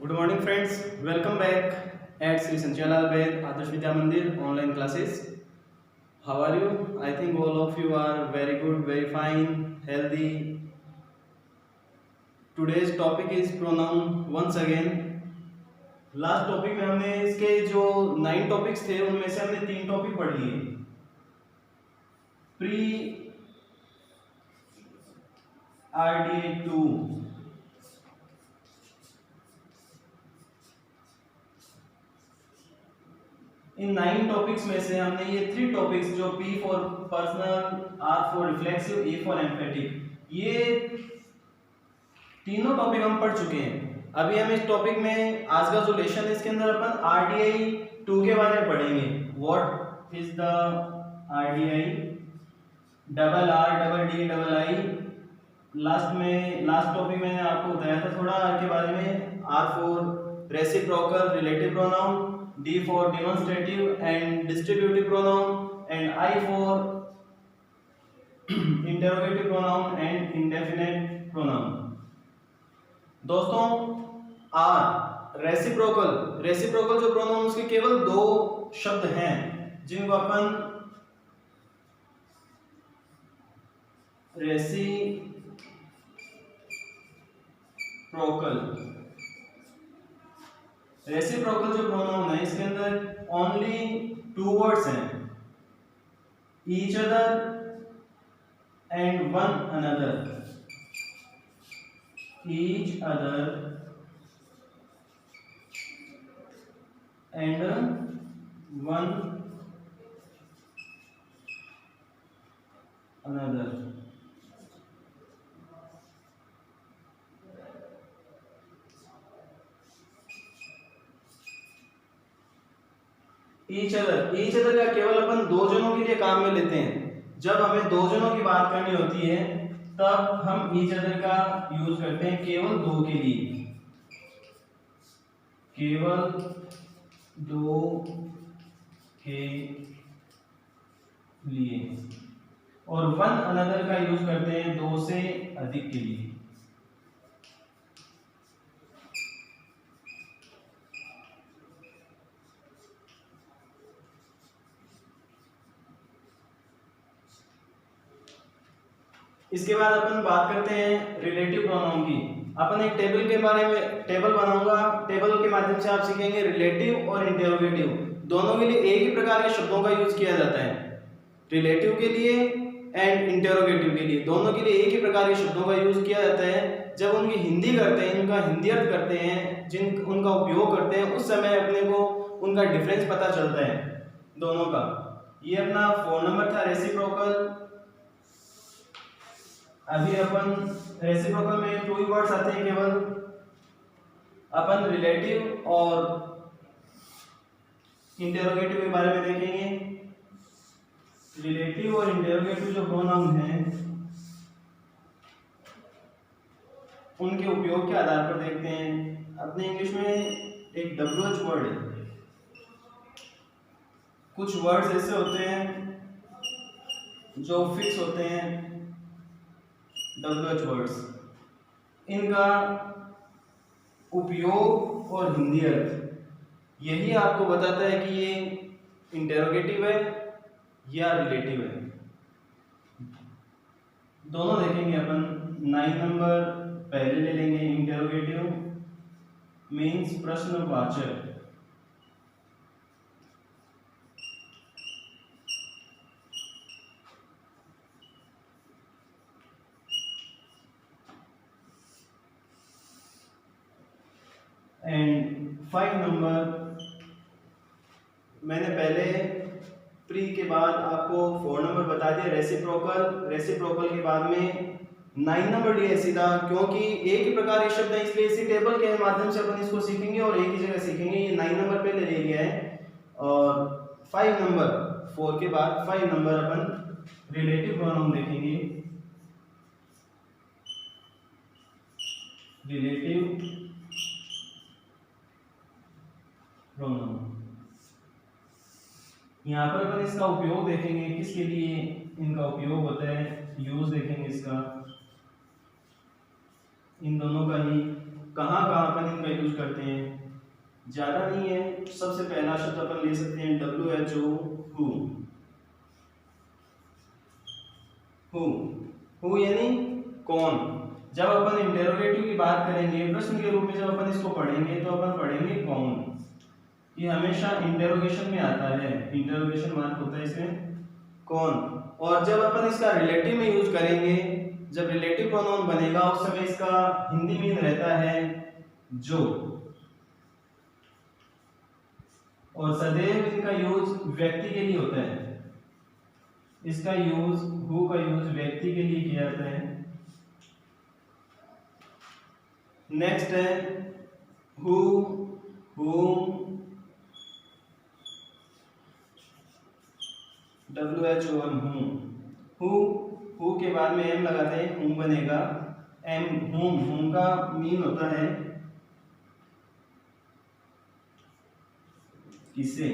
Good morning, friends. Welcome back at Sri Sanchalal Ved Adarsh Vidya Mandir online classes. How are you? I think all of you are very good, very fine, healthy. Today's topic is pronoun once again. Last topic में हमने इसके जो 9 topics थे उनमें से हमने 3 topic पढ़ लिए। प्री RDA 2 इन 9 टॉपिक्स में से हमने ये 3 टॉपिक्स जो P for personal, R for reflexive, E for emphatic, ये तीनों टॉपिक हम पढ़ चुके हैं। अभी हम इस टॉपिक में आज का जो लेसन है इसके अंदर अपन RDI 2 के बारे में पढ़ेंगे। What is the RDI, double R double D double I। Last topic मैंने आपको बताया था थोड़ा R के बारे में। R for reciprocal relative pronoun, D for demonstrative and distributive pronoun, and I for interrogative pronoun and indefinite pronoun। दोस्तों R reciprocal जो प्रोनाउन उसके केवल 2 शब्द हैं जिनको अपन रेसिप्रोकल जो प्रोनाउन है इसके अंदर ओनली 2 वर्ड्स हैं, each other and one another. Each other and one another. Each other का केवल अपन 2 जनों के लिए काम में लेते हैं। जब हमें 2 जनों की बात करनी होती है तब हम ईच अदर का यूज करते हैं केवल 2 के लिए, केवल 2 के लिए, और वन अनदर का यूज करते हैं 2 से अधिक के लिए। इसके बाद अपन बात करते हैं रिलेटिव प्रोनाउन की। अपन एक टेबल बनाऊंगा, टेबल के माध्यम से आप सीखेंगे रिलेटिव और इंटेरोगेटिव दोनों के लिए एक ही प्रकार के शब्दों का यूज किया जाता है। रिलेटिव के लिए एंड इंटेरोगेटिव के लिए दोनों के लिए एक ही प्रकार के शब्दों का यूज किया जाता है। जब उनकी हिंदी करते हैं, उनका हिंदी अर्थ करते हैं, उनका उपयोग करते हैं, उस समय अपने को उनका डिफरेंस पता चलता है दोनों का। ये अपना 4 नंबर था रेसिप्रोकल। अभी अपन रेसिप्रोकल में 2 वर्ड्स आते हैं केवल। अपन रिलेटिव और इंटेरोगेटिव के बारे में देखेंगे। रिलेटिव और इंटेरोगेटिव जो प्रोनाउन हैं उनके उपयोग के आधार पर देखते हैं। अपने इंग्लिश में एक WH वर्ड है। कुछ वर्ड्स ऐसे होते हैं जो फिक्स होते हैं, WH वर्ड्स, इनका उपयोग और हिंदी अर्थ यही आपको बताता है कि ये इंटेरोगेटिव है या रिलेटिव है। दोनों देखेंगे अपन। 9 नंबर पहले ले लेंगे। इंटेरोगेटिव मीन्स प्रश्नवाचक। एंड 5 नंबर मैंने पहले प्री के बाद आपको 4 नंबर बता दिया रेसिप्रोकल के बाद में 9 नंबर लिया सीधा, क्योंकि एक ही प्रकार के शब्द है इसलिए इसी टेबल के माध्यम से अपन इसको सीखेंगे और एक ही जगह सीखेंगे। ये 9 नंबर पहले ले लिया है। और 5 नंबर 4 के बाद 5 नंबर अपन रिलेटिव प्रोनाउन देखेंगे। रिलेटिव प्रोनाउन यहाँ पर अपन इसका उपयोग देखेंगे, किसके लिए इनका उपयोग होता है, यूज देखेंगे इसका। इन दोनों का ही कहाँ कहाँ अपन इनका यूज करते हैं, ज़्यादा नहीं है। सबसे पहला शब्द अपन ले सकते हैं WHO, हु। हु यानी कौन। जब अपन इंटेरोगेटिव की बात करेंगे, प्रश्न के रूप में जब अपन इसको पढ़ेंगे तो अपन पढ़ेंगे कौन। ये हमेशा इंटेरोगेशन में आता है, इंटेरोगेशन मार्क होता है इसमें कौन। और जब अपन इसका रिलेटिव में यूज करेंगे, जब रिलेटिव प्रोनाउन बनेगा उस समय इसका हिंदी मीन रहता है जो। और सदैव इनका यूज व्यक्ति के लिए होता है, इसका यूज हु का यूज व्यक्ति के लिए किया जाता है। नेक्स्ट है हु, whom, WHOM, हु के बाद में एम लगाते हैं, हुम बनेगा एम, हुम का मीन होता है किसे।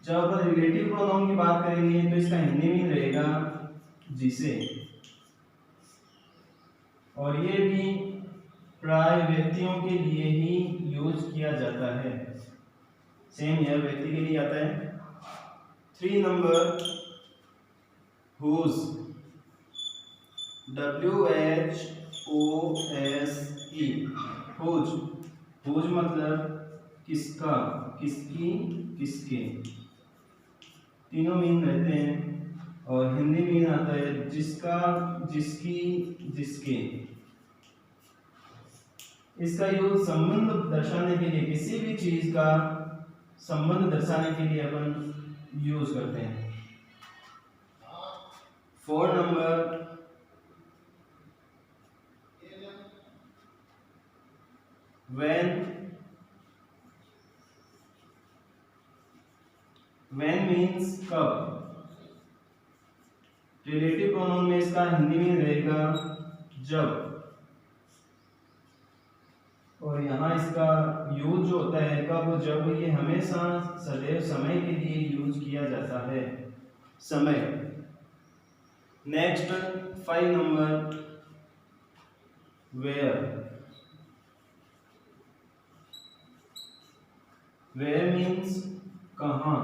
जब अपन रिलेटिव प्रोनाउन की बात करेंगे तो इसका हिंदी मीन रहेगा जिसे। और ये भी प्राय व्यक्तियों के लिए ही यूज किया जाता है, सेम यह व्यक्ति के लिए आता है। 3 नंबर whose, WHOSE, whose मतलब किसका, किसकी, किसके, तीनों मीन रहते हैं। और हिंदी मीन आता है जिसका, जिसकी, जिसके। इसका यूज संबंध दर्शाने के लिए, किसी भी चीज का संबंध दर्शाने के लिए अपन यूज करते हैं। 4 नंबर when means कब। रिलेटिव प्रोनाउन में इसका हिंदी में रहेगा जब। और यहाँ इसका यूज जो होता है कब, जब, ये हमेशा सदैव समय के लिए यूज किया जाता है, समय। नेक्स्ट 5 नंबर वेयर मीन्स कहाँ।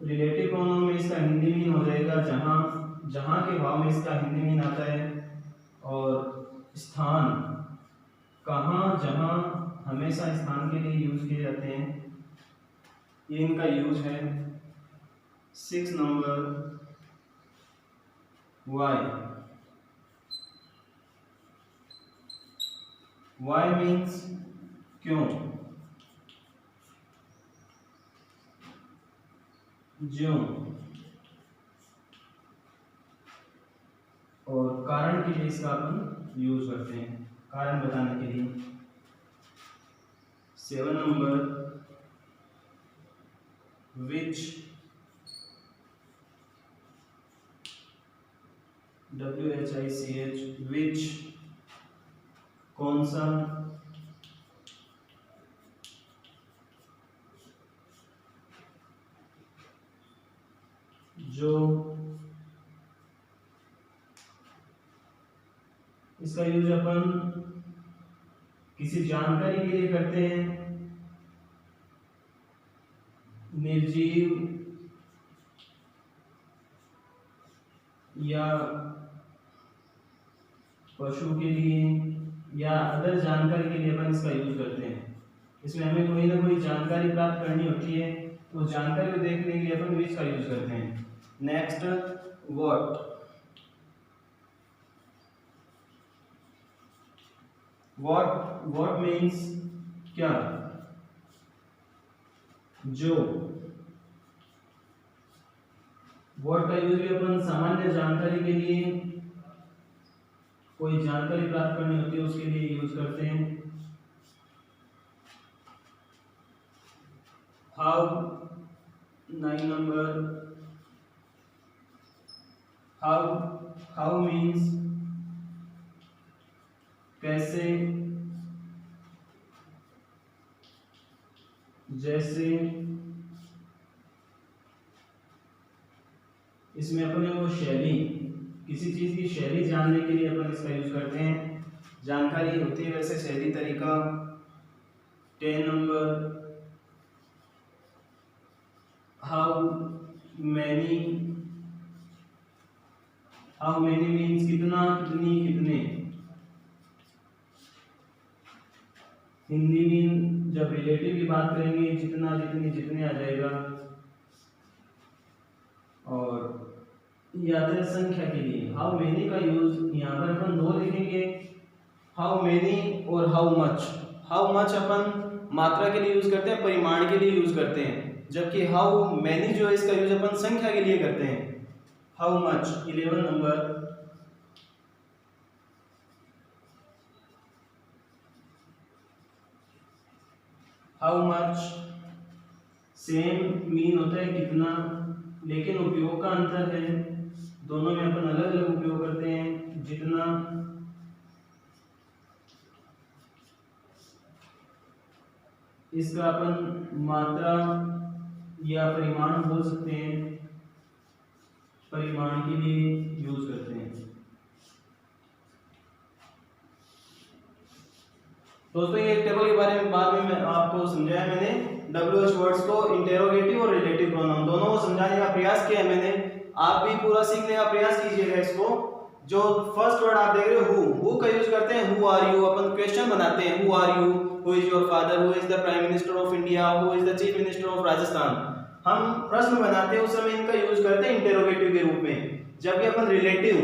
रिलेटिव प्रोनाउन में इसका हिंदी मीन हो जाएगा जहाँ, जहाँ के भाव में इसका हिंदी मीन आता है। और स्थान, कहाँ, जहाँ, हमेशा स्थान के लिए यूज किए जाते हैं, ये इनका यूज है। 6 नंबर वाई मीन्स क्यों, ज्यों। और कारण के लिए इसका अपन यूज करते हैं, कारण बताने के लिए। 7 नंबर which, WHICH, which, कौन सा। जो, इसका यूज अपन किसी जानकारी के लिए करते हैं, निर्जीव या पशु के लिए या अदर जानकारी के लिए अपन इसका यूज करते हैं। इसमें हमें कोई ना कोई जानकारी प्राप्त करनी होती है, तो जानकारी को देखने के लिए अपन विच का यूज करते हैं। नेक्स्ट व्हाट मीन्स क्या, जो। व्हाट का यूज भी अपन सामान्य जानकारी के लिए, कोई जानकारी प्राप्त करनी होती है उसके लिए यूज करते हैं। हाउ, 9 नंबर हाउ मीन्स कैसे, जैसे, इसमें अपन वो शैली, किसी चीज़ की शैली जानने के लिए अपन इसका यूज करते हैं। जानकारी होती है वैसे शैली तरीका। 10 नंबर, हाउ मैनी मीन्स कितना, कितनी, कितने। हिंदी में जब रिलेटिव की बात करेंगे जितना, जितनी, जितने आ जाएगा। और ये आता है संख्या के लिए, हाउ मेनी का यूज यहाँ पर अपन दो लिखेंगे, हाउ मेनी और हाउ मच। हाउ मच अपन मात्रा के लिए यूज करते हैं, परिमाण के लिए यूज करते हैं, जबकि हाउ मेनी जो है इसका यूज अपन संख्या के लिए करते हैं। How much 11 number, how much same mean होता है कितना, लेकिन उपयोग का अंतर है, दोनों में अपन अलग अलग उपयोग करते हैं। जितना, इसका अपन मात्रा या परिमाण बोल सकते हैं, परिमाण के लिए यूज करते हैं। दोस्तों ये टेबल के बारे में बाद में मैं आपको समझाया मैंने, WH वर्ड्स को इंटेरोगेटिव और रिलेटिव प्रोनाउन दोनों को समझाने का प्रयास किया है मैंने। आप भी पूरा सीखने का प्रयास कीजिएगा इसको। जो फर्स्ट वर्ड आप देख रहे हो हु का यूज करते हैं, हु आर यू, अपन क्वेश्चन बनाते हैं, who are you, who is your father, who is the prime minister of India, who is the chief minister of Rajasthan. हम प्रश्न बनाते हैं उस समय इनका यूज करते हैं इंटेरोगेटिव के रूप में। जबकि अपन relative,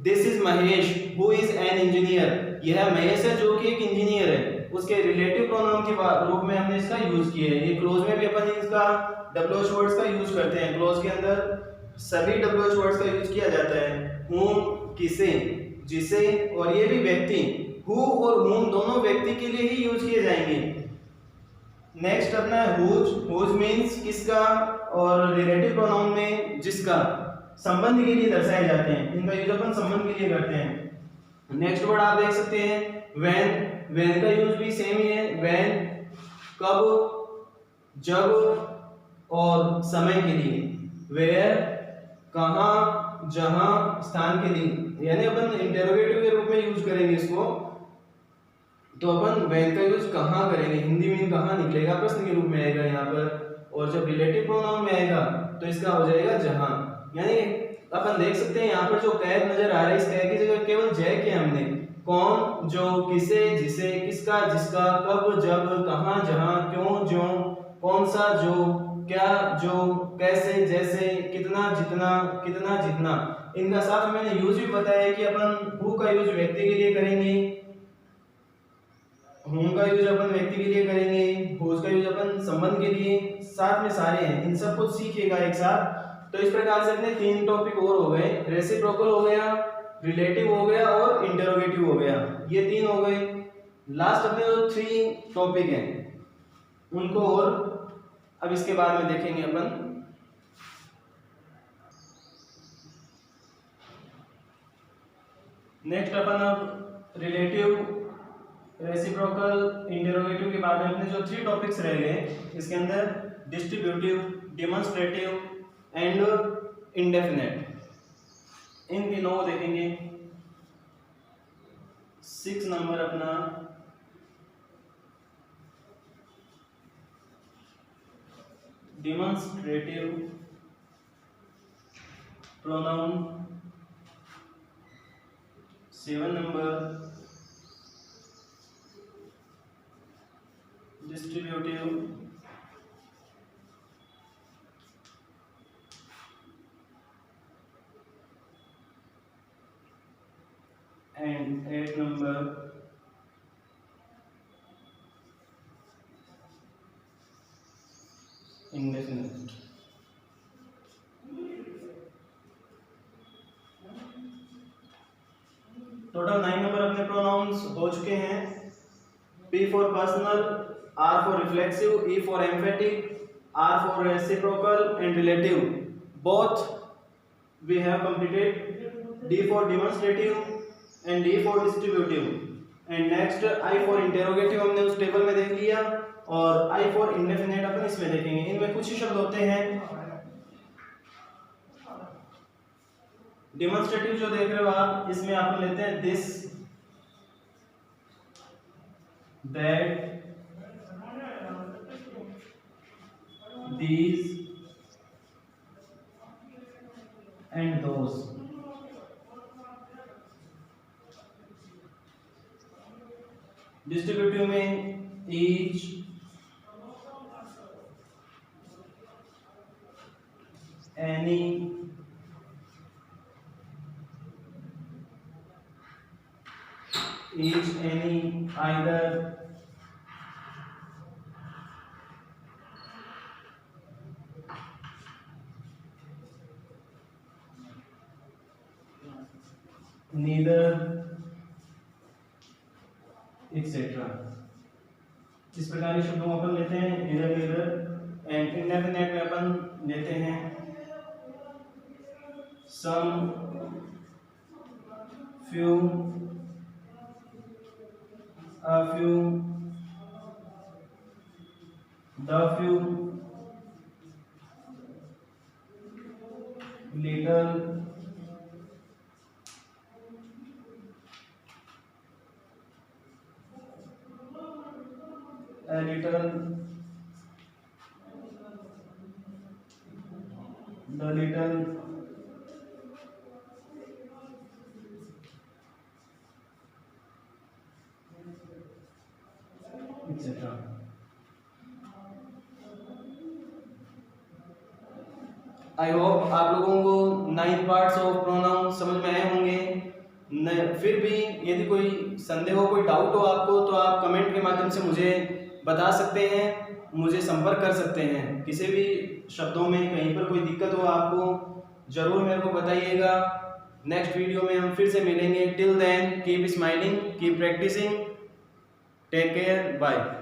this is Mahesh who is an engineer, यह महेश है जो कि एक इंजीनियर है, उसके रिलेटिव प्रोनाउन के रूप में हमने इसका यूज किया है। ये क्लोज में भी अपन इसका WH वर्ड्स का यूज करते हैं, क्लोज के अंदर सभी WH वर्ड्स का यूज किया जाता है। whom किसे, जिसे, और ये भी व्यक्ति, who और whom दोनों व्यक्ति के लिए ही यूज किए जाएंगे। नेक्स्ट अपना है whose मींस किसका, और रिलेटिव प्रोनाउन में जिसका, संबंध के लिए दर्शाए जाते हैं, इनका यूज अपन संबंध के लिए करते हैं। नेक्स्ट वर्ड आप देख सकते हैं when का यूज भी सेम ही है, when कब, जब और समय के लिए, where कहाँ, जहां, स्थान के लिए, यानी अपन इंटेरोगेटिव के रूप में यूज करेंगे इसको। तो अपन when का यूज कहाँ करेंगे, हिंदी में कहाँ निकलेगा, प्रश्न के रूप में आएगा यहाँ पर। और जब रिलेटिव प्रोनाउन में आएगा तो इसका हो जाएगा जहां। यानी अपन देख सकते हैं यहाँ पर जो कैद नजर आ रहा है, इस कैद की जगह केवल जय किया हमने। कौन, जो, किसे, जिसे, किसका, जिसका, कब, जब, कहाँ, जहां, क्यों, जो, कौन सा, जो, क्या, जो, कैसे, जैसे, कितना, जितना, कितना, जितना। इनका साथ मैंने यूज भी बताया कि अपन हु का यूज व्यक्ति के लिए करेंगे, whom का यूज अपन व्यक्ति के लिए करेंगे, whose का यूज अपन संबंध के लिए, साथ में सारे हैं, इन सब कुछ सीखिएगा एक साथ। तो इस प्रकार से अपने 3 टॉपिक और हो गए, रेसिप्रोकल हो गया, रिलेटिव हो गया और इंटरोगेटिव हो गया, ये 3 हो गए। लास्ट अपने जो 3 टॉपिक हैं उनको और अब इसके बाद में देखेंगे अपन। नेक्स्ट अपन अब रिलेटिव, रेसिप्रोकल, इंटरोगेटिव के बाद में अपने जो 3 टॉपिक्स रह गए, इसके अंदर डिस्ट्रीब्यूटिव, डेमोंस्ट्रेटिव एंड इंडेफिनेट, इन तीनों को देखेंगे। 6 नंबर अपना demonstrative pronoun, 7 number distributive and 8 number indefinite। Total 9 number अपने प्रोनाउंस हो चुके हैं। P for personal, R for reflexive, E for emphatic, R for reciprocal and relative, both we have completed. D for demonstrative and D for distributive and next I for interrogative हमने उस table में देख लिया और I for indefinite अपन इसमें देखेंगे। इनमें कुछ ही शब्द होते हैं डेमोन्स्ट्रेटिव जो देख रहे हो आप, इसमें आप लेते हैं this, that, these and those। Distributive में each, any, each, any, either, neither, etc। इस प्रकार के शब्दों को अपन लेते हैं इधर इधर। एंड इंडेफिनेट में अपन लेते हैं सम, few, a few, the few, little, a little, the little, etc। I hope आप लोगों को 9 पार्ट्स ऑफ प्रोनाउन समझ में आए होंगे। फिर भी यदि कोई संदेह हो, कोई डाउट हो आपको, तो आप कमेंट के माध्यम से मुझे बता सकते हैं, मुझे संपर्क कर सकते हैं। किसी भी शब्दों में कहीं पर कोई दिक्कत हो आपको, जरूर मेरे को बताइएगा। नेक्स्ट वीडियो में हम फिर से मिलेंगे। Till then keep smiling, keep practising, take care, bye.